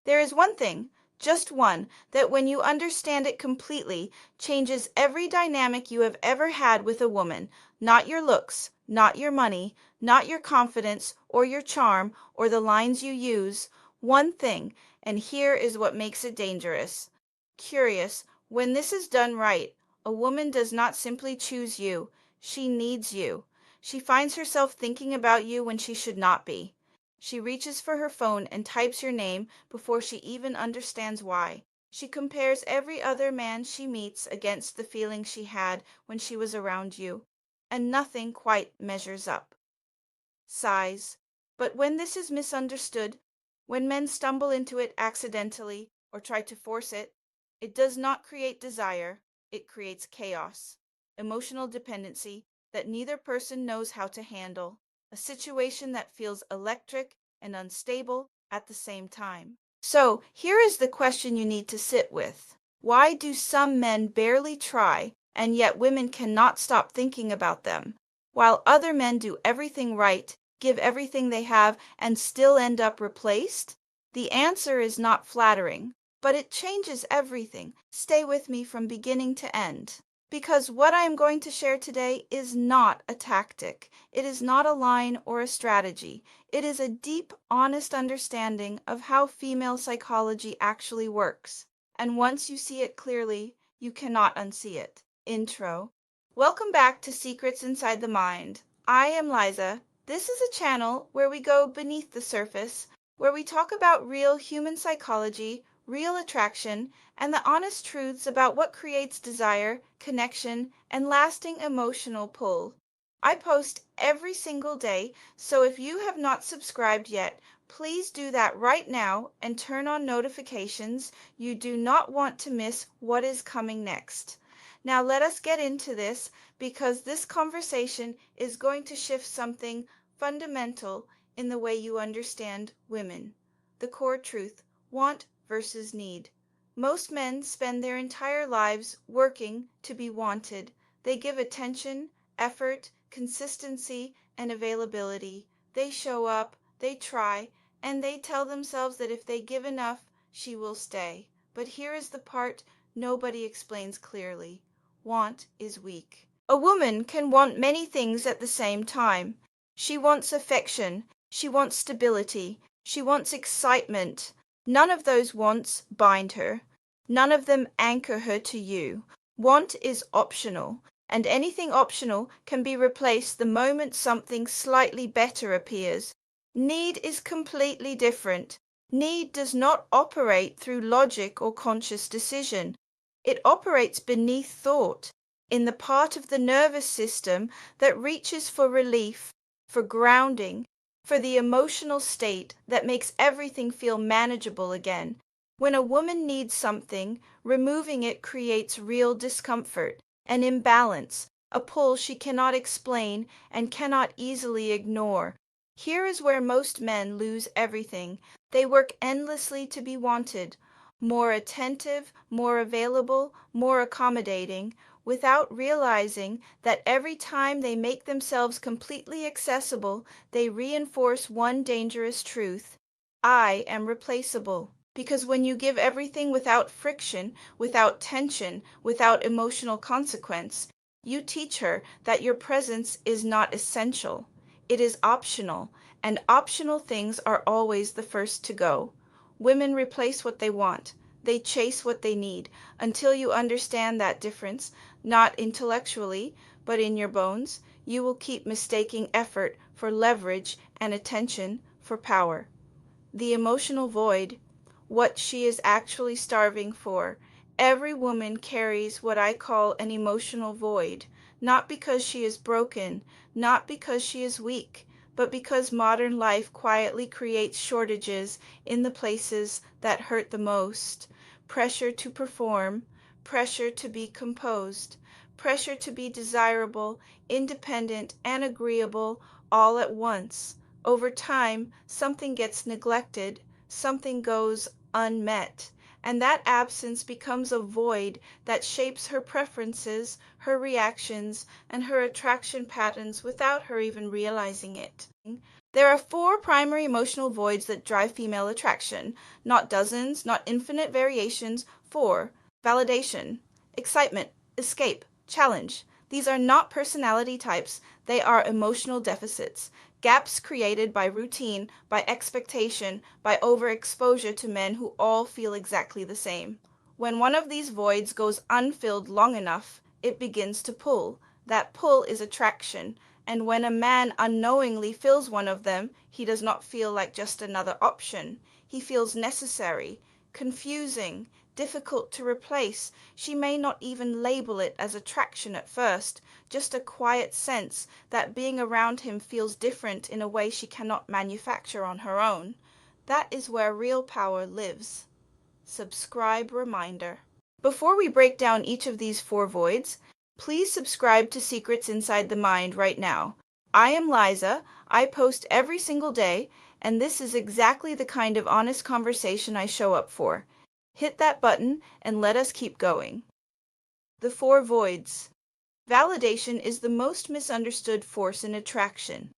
There is one thing, just one, that when you understand it completely, changes every dynamic you have ever had with a woman. Not your looks, not your money, not your confidence or your charm or the lines you use. One thing, and here is what makes it dangerous. Curious, when this is done right, a woman does not simply choose you, she needs you. She finds herself thinking about you when she should not be. She reaches for her phone and types your name before she even understands why. She compares every other man she meets against the feeling she had when she was around you, and nothing quite measures up. Sighs. But when this is misunderstood, when men stumble into it accidentally or try to force it, it does not create desire, it creates chaos, emotional dependency that neither person knows how to handle, a situation that feels electric and unstable at the same time. So, here is the question you need to sit with. Why do some men barely try, and yet women cannot stop thinking about them, while other men do everything right, give everything they have, and still end up replaced? The answer is not flattering, but it changes everything. Stay with me from beginning to end. Because what I am going to share today is not a tactic. It is not a line or a strategy. It is a deep, honest understanding of how female psychology actually works. And once you see it clearly, you cannot unsee it. Intro. Welcome back to Secrets Inside the Mind. I am Liza. This is a channel where we go beneath the surface, where we talk about real human psychology, real attraction, and the honest truths about what creates desire, connection, and lasting emotional pull. I post every single day, so if you have not subscribed yet, please do that right now and turn on notifications. You do not want to miss what is coming next. Now let us get into this because this conversation is going to shift something fundamental in the way you understand women. The core truth, want versus need. Most men spend their entire lives working to be wanted. They give attention, effort, consistency, and availability. They show up, they try, and they tell themselves that if they give enough, she will stay. But here is the part nobody explains clearly. Want is weak. A woman can want many things at the same time. She wants affection. She wants stability. She wants excitement. None of those wants bind her. None of them anchor her to you. Want is optional, and anything optional can be replaced the moment something slightly better appears. Need is completely different. Need does not operate through logic or conscious decision. It operates beneath thought, in the part of the nervous system that reaches for relief, for grounding, for the emotional state that makes everything feel manageable again. When a woman needs something, removing it creates real discomfort, an imbalance, a pull she cannot explain and cannot easily ignore. Here is where most men lose everything. They work endlessly to be wanted, more attentive, more available, more accommodating, without realizing that every time they make themselves completely accessible, they reinforce one dangerous truth: I am replaceable. Because when you give everything without friction, without tension, without emotional consequence, you teach her that your presence is not essential. It is optional, and optional things are always the first to go. Women replace what they want. They chase what they need. Until you understand that difference, not intellectually, but in your bones, you will keep mistaking effort for leverage and attention for power. The emotional void, what she is actually starving for. Every woman carries what I call an emotional void, not because she is broken, not because she is weak, but because modern life quietly creates shortages in the places that hurt the most. Pressure to perform, pressure to be composed, pressure to be desirable, independent, and agreeable all at once. Over time, something gets neglected, something goes unmet, and that absence becomes a void that shapes her preferences, her reactions, and her attraction patterns without her even realizing it. There are four primary emotional voids that drive female attraction, not dozens, not infinite variations. Four: validation, excitement, escape, challenge. These are not personality types, they are emotional deficits, gaps created by routine, by expectation, by overexposure to men who all feel exactly the same. When one of these voids goes unfilled long enough, it begins to pull. That pull is attraction, and when a man unknowingly fills one of them, he does not feel like just another option. He feels necessary, confusing, difficult to replace. She may not even label it as attraction at first, just a quiet sense that being around him feels different in a way she cannot manufacture on her own. That is where real power lives. Subscribe reminder. Before we break down each of these four voids, please subscribe to Secrets Inside the Mind right now. I am Liza. I post every single day, and this is exactly the kind of honest conversation I show up for. Hit that button and let us keep going. The four voids. Validation is the most misunderstood force in attraction.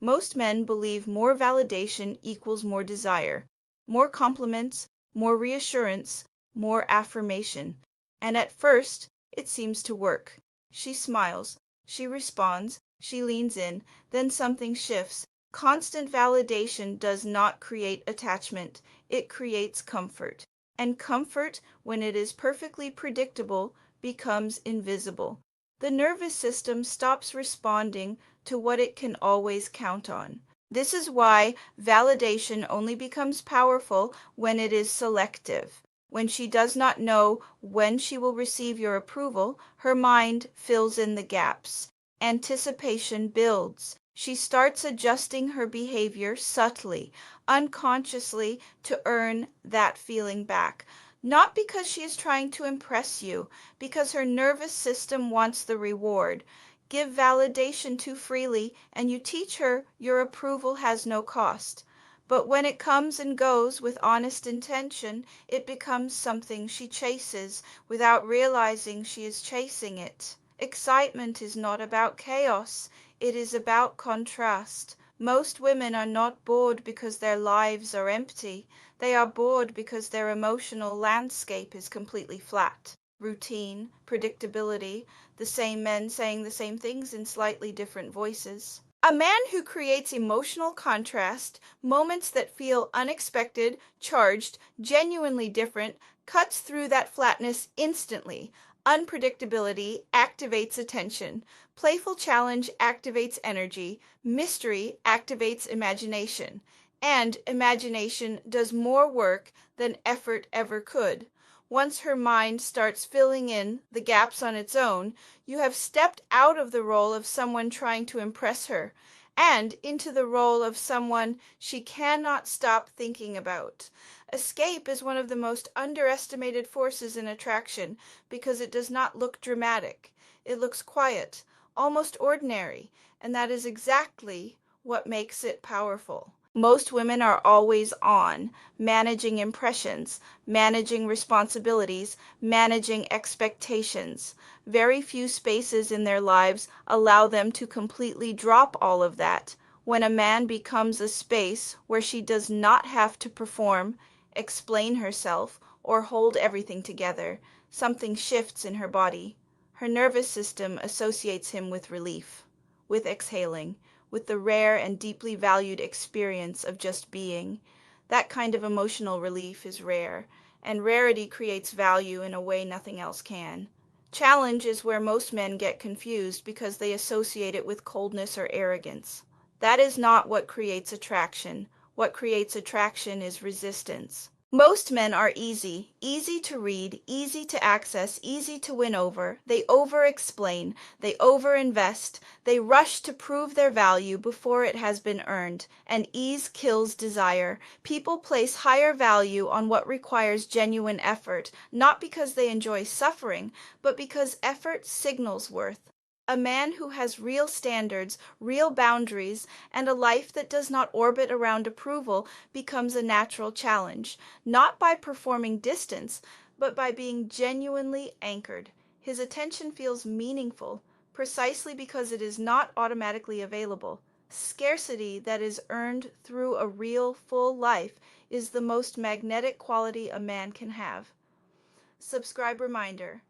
Most men believe more validation equals more desire, more compliments, more reassurance, more affirmation. And at first, it seems to work. She smiles, she responds, she leans in, then something shifts. Constant validation does not create attachment, it creates comfort. And comfort, when it is perfectly predictable, becomes invisible. The nervous system stops responding to what it can always count on. This is why validation only becomes powerful when it is selective. When she does not know when she will receive your approval, her mind fills in the gaps. Anticipation builds. She starts adjusting her behavior subtly, unconsciously, to earn that feeling back. Not because she is trying to impress you, because her nervous system wants the reward. Give validation too freely, and you teach her your approval has no cost. But when it comes and goes with honest intention, it becomes something she chases without realizing she is chasing it. Excitement is not about chaos, it is about contrast. Most women are not bored because their lives are empty. They are bored because their emotional landscape is completely flat. Routine, predictability, the same men saying the same things in slightly different voices. A man who creates emotional contrast, moments that feel unexpected, charged, genuinely different, cuts through that flatness instantly. Unpredictability activates attention. Playful challenge activates energy. Mystery activates imagination. And imagination does more work than effort ever could. Once her mind starts filling in the gaps on its own, you have stepped out of the role of someone trying to impress her and into the role of someone she cannot stop thinking about. Escape is one of the most underestimated forces in attraction because it does not look dramatic. It looks quiet, almost ordinary, and that is exactly what makes it powerful. Most women are always on, managing impressions, managing responsibilities, managing expectations. Very few spaces in their lives allow them to completely drop all of that. When a man becomes a space where she does not have to perform, explain herself, or hold everything together, something shifts in her body. Her nervous system associates him with relief, with exhaling, with the rare and deeply valued experience of just being. That kind of emotional relief is rare, and rarity creates value in a way nothing else can. Challenge is where most men get confused because they associate it with coldness or arrogance. That is not what creates attraction. What creates attraction is resistance. Most men are easy, easy to read, easy to access, easy to win over. They over-explain, they over-invest, they rush to prove their value before it has been earned, and ease kills desire. People place higher value on what requires genuine effort, not because they enjoy suffering, but because effort signals worth. A man who has real standards, real boundaries, and a life that does not orbit around approval becomes a natural challenge, not by performing distance, but by being genuinely anchored. His attention feels meaningful, precisely because it is not automatically available. Scarcity that is earned through a real, full life is the most magnetic quality a man can have. Subscribe reminder.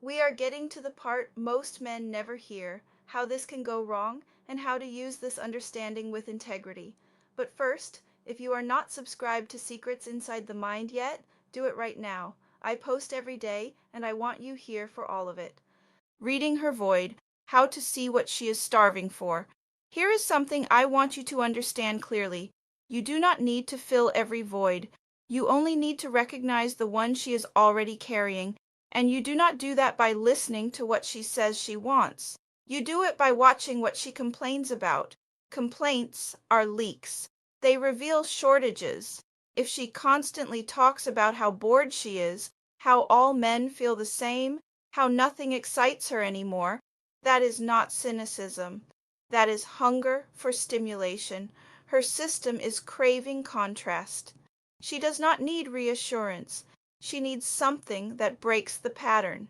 We are getting to the part most men never hear, how this can go wrong, and how to use this understanding with integrity. But first, if you are not subscribed to Secrets Inside the Mind yet, do it right now. I post every day, and I want you here for all of it. Reading her void, how to see what she is starving for. Here is something I want you to understand clearly. You do not need to fill every void. You only need to recognize the one she is already carrying, and you do not do that by listening to what she says she wants. You do it by watching what she complains about. Complaints are leaks. They reveal shortages. If she constantly talks about how bored she is, how all men feel the same, how nothing excites her anymore, that is not cynicism. That is hunger for stimulation. Her system is craving contrast. She does not need reassurance. She needs something that breaks the pattern.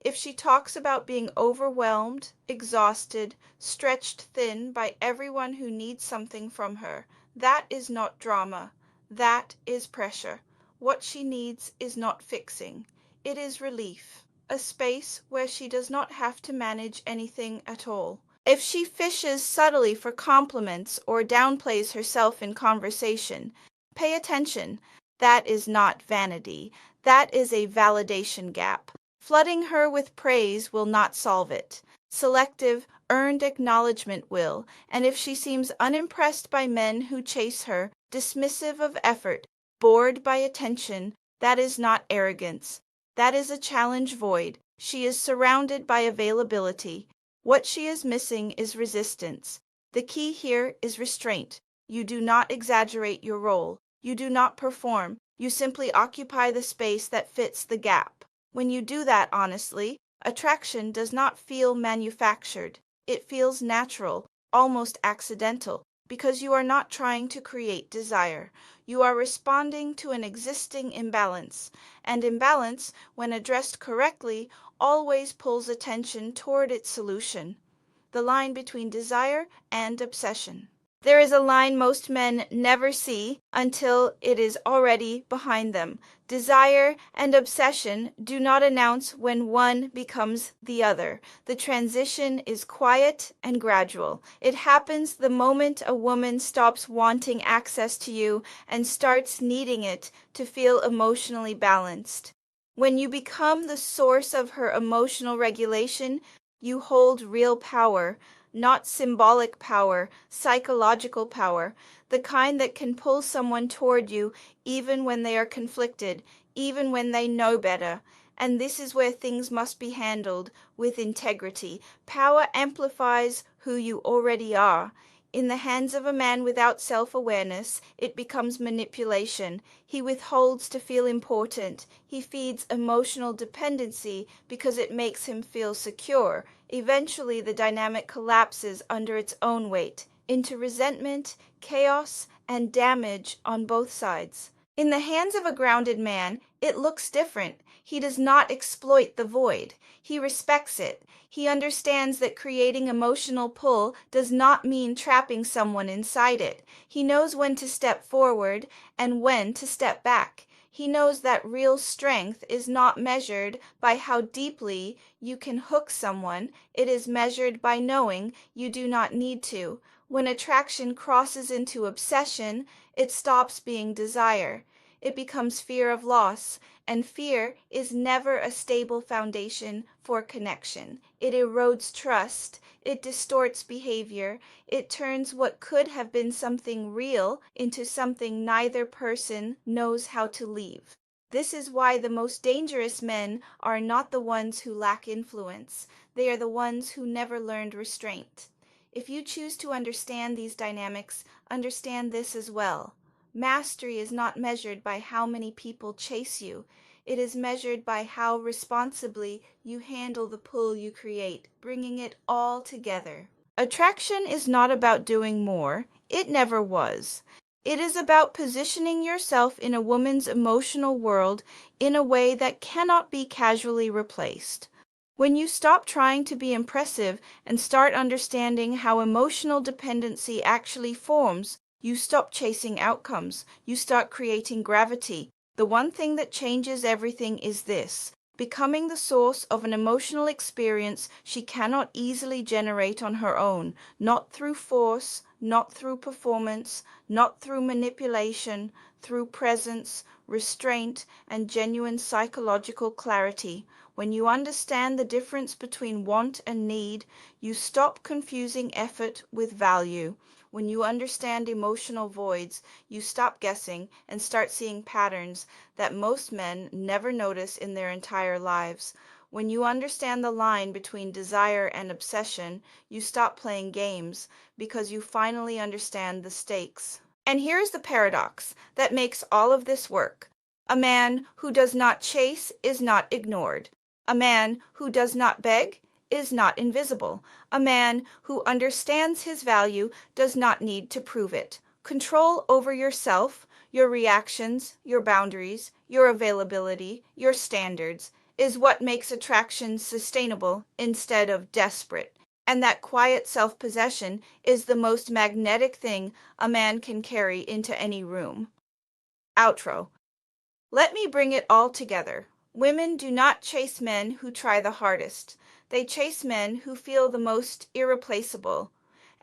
If she talks about being overwhelmed, exhausted, stretched thin by everyone who needs something from her, that is not drama. That is pressure. What she needs is not fixing. It is relief. A space where she does not have to manage anything at all. If she fishes subtly for compliments or downplays herself in conversation, pay attention. That is not vanity. That is a validation gap. Flooding her with praise will not solve it. Selective, earned acknowledgement will, and if she seems unimpressed by men who chase her, dismissive of effort, bored by attention, that is not arrogance. That is a challenge void. She is surrounded by availability. What she is missing is resistance. The key here is restraint. You do not exaggerate your role. You do not perform. You simply occupy the space that fits the gap. When you do that honestly, attraction does not feel manufactured. It feels natural, almost accidental, because you are not trying to create desire. You are responding to an existing imbalance, and imbalance, when addressed correctly, always pulls attention toward its solution. The line between desire and obsession. There is a line most men never see until it is already behind them. Desire and obsession do not announce when one becomes the other. The transition is quiet and gradual. It happens the moment a woman stops wanting access to you and starts needing it to feel emotionally balanced. When you become the source of her emotional regulation, you hold real power. Not symbolic power, psychological power, the kind that can pull someone toward you even when they are conflicted, even when they know better. And this is where things must be handled with integrity. Power amplifies who you already are. In the hands of a man without self-awareness, it becomes manipulation. He withholds to feel important. He feeds emotional dependency because it makes him feel secure. Eventually, the dynamic collapses under its own weight into resentment, chaos, and damage on both sides. In the hands of a grounded man, it looks different. He does not exploit the void. He respects it. He understands that creating emotional pull does not mean trapping someone inside it. He knows when to step forward and when to step back. He knows that real strength is not measured by how deeply you can hook someone. It is measured by knowing you do not need to. When attraction crosses into obsession, it stops being desire. It becomes fear of loss, and fear is never a stable foundation for connection. It erodes trust, it distorts behavior, it turns what could have been something real into something neither person knows how to leave. This is why the most dangerous men are not the ones who lack influence. They are the ones who never learned restraint. If you choose to understand these dynamics, understand this as well. Mastery is not measured by how many people chase you. It is measured by how responsibly you handle the pull you create, bringing it all together. Attraction is not about doing more. It never was. It is about positioning yourself in a woman's emotional world in a way that cannot be casually replaced. When you stop trying to be impressive and start understanding how emotional dependency actually forms, you stop chasing outcomes. You start creating gravity. The one thing that changes everything is this: becoming the source of an emotional experience she cannot easily generate on her own, not through force, not through performance, not through manipulation, through presence, restraint, and genuine psychological clarity. When you understand the difference between want and need, you stop confusing effort with value. When you understand emotional voids, you stop guessing and start seeing patterns that most men never notice in their entire lives. When you understand the line between desire and obsession, you stop playing games because you finally understand the stakes. And here's the paradox that makes all of this work. A man who does not chase is not ignored. A man who does not beg is not invisible. A man who understands his value does not need to prove it. Control over yourself, your reactions, your boundaries, your availability, your standards is what makes attraction sustainable instead of desperate. And that quiet self-possession is the most magnetic thing a man can carry into any room. Outro. Let me bring it all together. Women do not chase men who try the hardest. They chase men who feel the most irreplaceable.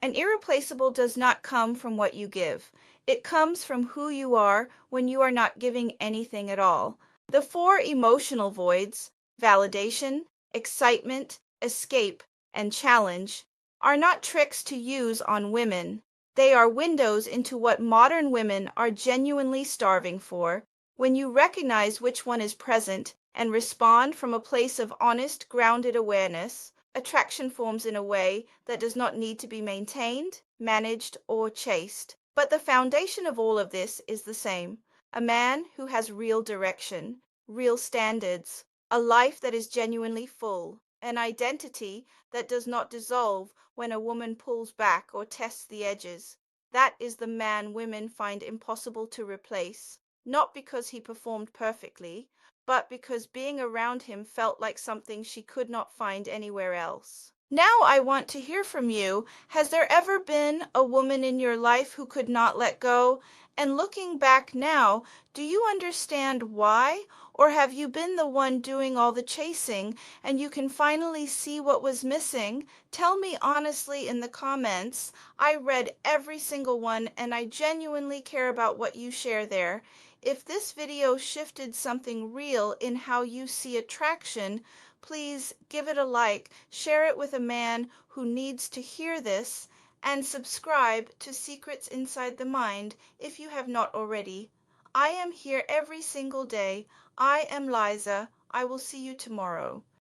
And irreplaceable does not come from what you give. It comes from who you are when you are not giving anything at all. The four emotional voids, validation, excitement, escape, and challenge, are not tricks to use on women. They are windows into what modern women are genuinely starving for. When you recognize which one is present and respond from a place of honest, grounded awareness, attraction forms in a way that does not need to be maintained, managed, or chased. But the foundation of all of this is the same: a man who has real direction, real standards, a life that is genuinely full, an identity that does not dissolve when a woman pulls back or tests the edges. That is the man women find impossible to replace, not because he performed perfectly, but because being around him felt like something she could not find anywhere else. Now I want to hear from you. Has there ever been a woman in your life who could not let go? And looking back now, do you understand why? Or have you been the one doing all the chasing and you can finally see what was missing? Tell me honestly in the comments. I read every single one and I genuinely care about what you share there. If this video shifted something real in how you see attraction, please give it a like, share it with a man who needs to hear this, and subscribe to Secrets Inside the Mind if you have not already. I am here every single day. I am Liza. I will see you tomorrow.